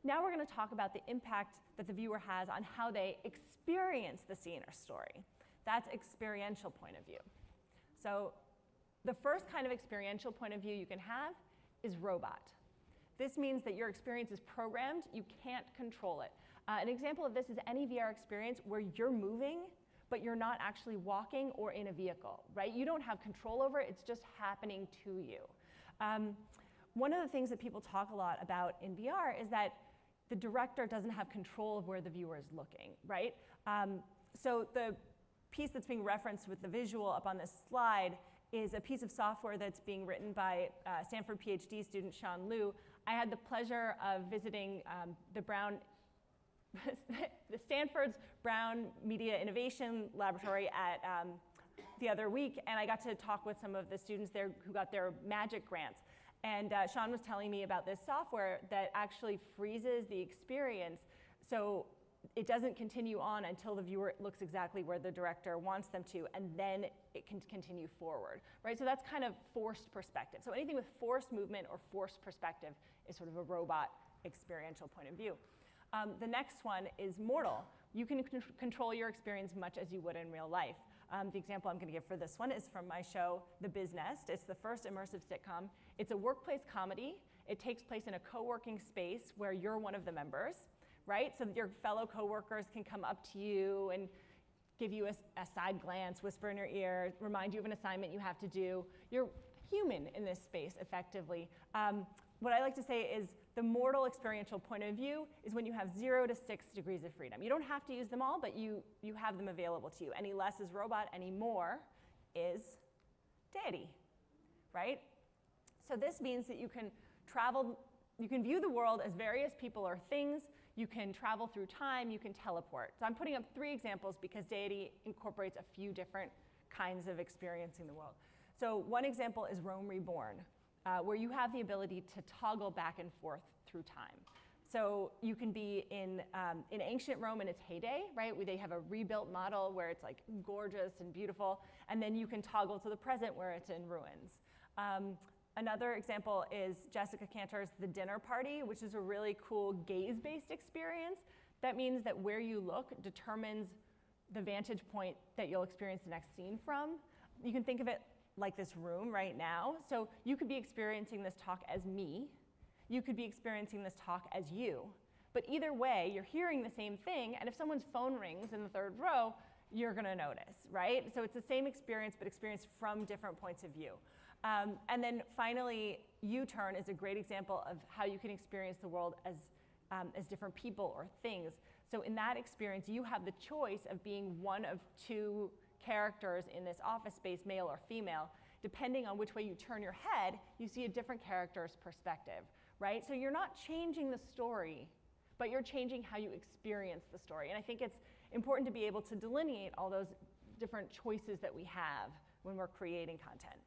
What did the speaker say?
Now we're going to talk about the impact that the viewer has on how they experience the scene or story. That's experiential point of view. So the first kind of experiential point of view you can have is robot. This means that your experience is programmed, you can't control it. An example of this is any VR experience where you're moving, but you're not actually walking or in a vehicle, right? You don't have control over it, it's just happening to you. One of the things that people talk a lot about in VR is that the director doesn't have control of where the viewer is looking, right? So the piece that's being referenced with the visual up on this slide is a piece of software that's being written by Stanford PhD student Sean Liu. I had the pleasure of visiting the Stanford's Brown Media Innovation Laboratory at the other week, and I got to talk with some of the students there who got their magic grants. And Sean was telling me about this software that actually freezes the experience so it doesn't continue on until the viewer looks exactly where the director wants them to, and then it can continue forward, right? So that's kind of forced perspective. So anything with forced movement or forced perspective is sort of a robot experiential point of view. The next one is mortal. You can control your experience much as you would in real life. The example I'm going to give for this one is from my show, The Biz Nest. It's the first immersive sitcom. It's a workplace comedy. It takes place in a co-working space where you're one of the members, right? So that your fellow coworkers can come up to you and give you a side glance, whisper in your ear, remind you of an assignment you have to do. You're human in this space, effectively. What I like to say is the mortal experiential point of view is when you have 0 to 6 degrees of freedom. You don't have to use them all, but you have them available to you. Any less is robot, any more is deity, right? So this means that you can travel, you can view the world as various people or things, you can travel through time, you can teleport. So I'm putting up 3 examples because deity incorporates a few different kinds of experiencing the world. So one example is Rome Reborn, where you have the ability to toggle back and forth through time. So you can be in ancient Rome in its heyday, right? Where they have a rebuilt model where it's like gorgeous and beautiful, and then you can toggle to the present where it's in ruins. Another example is Jessica Cantor's The Dinner Party, which is a really cool gaze-based experience. That means that where you look determines the vantage point that you'll experience the next scene from. You can think of it like this room right now. So you could be experiencing this talk as me. You could be experiencing this talk as you. But either way, you're hearing the same thing, and if someone's phone rings in the 3rd row, you're gonna notice, right? So it's the same experience, but experienced from different points of view. And then finally, U-turn is a great example of how you can experience the world as different people or things. So in that experience, you have the choice of being one of 2 characters in this office space, male or female. Depending on which way you turn your head, you see a different character's perspective, right? So you're not changing the story, but you're changing how you experience the story. And I think it's important to be able to delineate all those different choices that we have when we're creating content.